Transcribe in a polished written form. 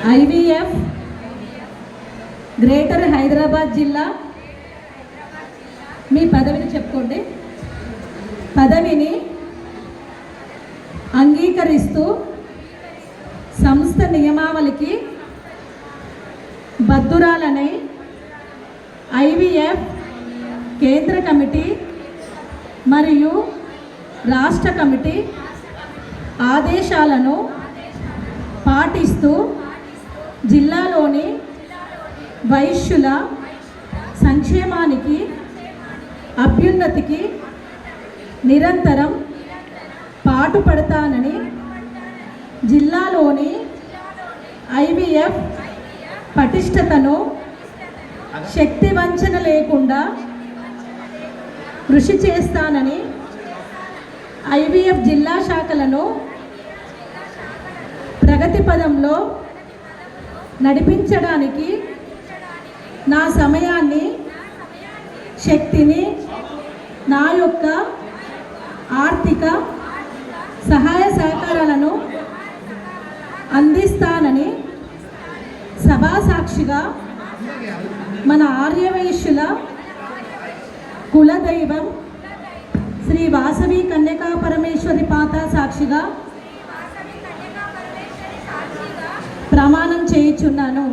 IVF greater Hyderabad జిల్లా మీ పదవిని చెప్పుకోండి. పదవిని అంగీకరిస్తూ సంస్థ నియమావళికి బద్దురాలనై ఐవీఎఫ్ కేంద్ర కమిటీ మరియు రాష్ట్ర కమిటీ ఆదేశాలను పాటిస్తూ జిల్లాలోని వైశ్యుల సంక్షేమానికి అభ్యున్నతికి నిరంతరం పాటుపడతానని జిల్లాలోని ఐవీఎఫ్ పటిష్టతను శక్తి వంచన లేకుండా కృషి చేస్తానని ఐవీఎఫ్ జిల్లా శాఖలను ప్రగతి పదంలో నడిపించడానికి నా సమయాన్ని శక్తిని నా యొక్క ఆర్థిక సహాయ సహకారాలను అందిస్తానని సభాసాక్షిగా మన ఆర్యవైశ్యుల కులదైవం శ్రీ వాసవి కన్యకా పరమేశ్వరి పాత సాక్షిగా ప్రమాణం చేయుచున్నాను.